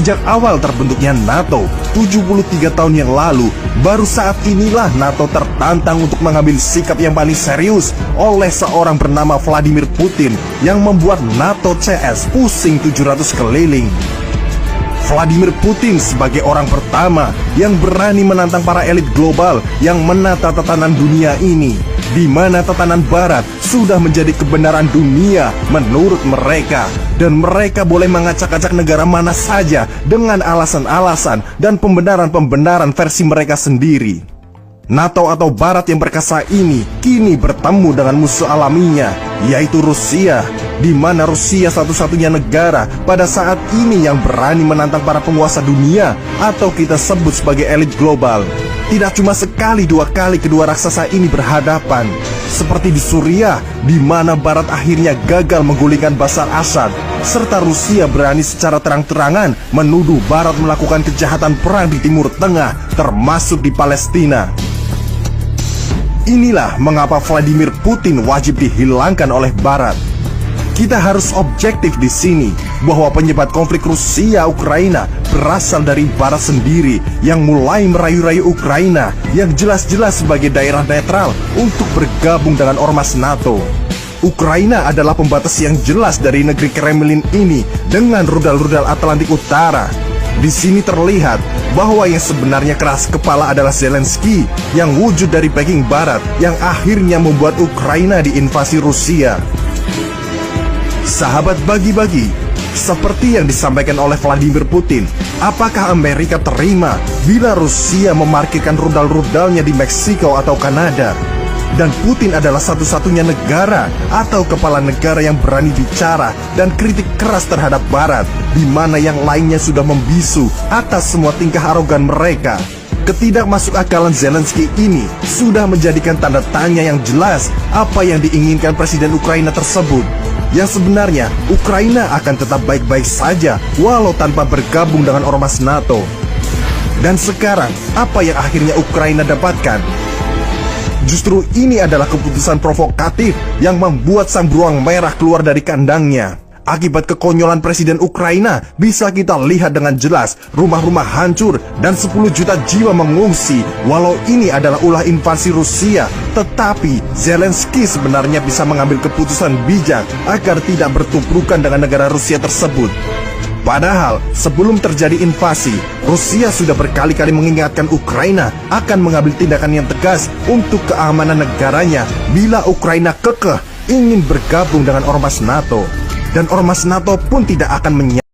Sejak awal terbentuknya NATO 73 tahun yang lalu, baru saat inilah NATO tertantang untuk mengambil sikap yang paling serius oleh seorang bernama Vladimir Putin yang membuat NATO CS pusing 700 keliling. Vladimir Putin sebagai orang pertama yang berani menantang para elit global yang menata tatanan dunia ini, di mana tatanan barat sudah menjadi kebenaran dunia menurut mereka, dan mereka boleh mengacak-acak negara mana saja dengan alasan-alasan dan pembenaran-pembenaran versi mereka sendiri. NATO atau Barat yang perkasa ini kini bertemu dengan musuh alaminya, yaitu Rusia, di mana Rusia satu-satunya negara pada saat ini yang berani menantang para penguasa dunia atau kita sebut sebagai elit global. Tidak cuma sekali dua kali kedua raksasa ini berhadapan, seperti di Suriah, di mana Barat akhirnya gagal menggulingkan Bashar Assad, serta Rusia berani secara terang-terangan menuduh Barat melakukan kejahatan perang di Timur Tengah, termasuk di Palestina. Inilah mengapa Vladimir Putin wajib dihilangkan oleh Barat. Kita harus objektif di sini bahwa penyebab konflik Rusia-Ukraina berasal dari Barat sendiri yang mulai merayu-rayu Ukraina yang jelas-jelas sebagai daerah netral untuk bergabung dengan ormas NATO. Ukraina adalah pembatas yang jelas dari negeri Kremlin ini dengan rudal-rudal Atlantik Utara. Di sini terlihat bahwa yang sebenarnya keras kepala adalah Zelensky yang wujud dari backing Barat yang akhirnya membuat Ukraina diinvasi Rusia. Sahabat bagi-bagi, seperti yang disampaikan oleh Vladimir Putin, apakah Amerika terima bila Rusia memarkirkan rudal-rudalnya di Meksiko atau Kanada? Dan Putin adalah satu-satunya negara atau kepala negara yang berani bicara dan kritik keras terhadap Barat, di mana yang lainnya sudah membisu atas semua tingkah arogan mereka. Ketidakmasukakalan Zelensky ini sudah menjadikan tanda tanya yang jelas apa yang diinginkan Presiden Ukraina tersebut. Yang sebenarnya Ukraina akan tetap baik-baik saja walau tanpa bergabung dengan ormas NATO. Dan sekarang apa yang akhirnya Ukraina dapatkan? Justru ini adalah keputusan provokatif yang membuat sang beruang merah keluar dari kandangnya. Akibat kekonyolan Presiden Ukraina bisa kita lihat dengan jelas rumah-rumah hancur dan 10 juta jiwa mengungsi. Walau ini adalah ulah invasi Rusia, tetapi Zelensky sebenarnya bisa mengambil keputusan bijak agar tidak bertumpukan dengan negara Rusia tersebut. Padahal sebelum terjadi invasi, Rusia sudah berkali-kali mengingatkan Ukraina akan mengambil tindakan yang tegas untuk keamanan negaranya bila Ukraina kekeh ingin bergabung dengan ormas NATO. Dan ormas NATO pun tidak akan menyerah.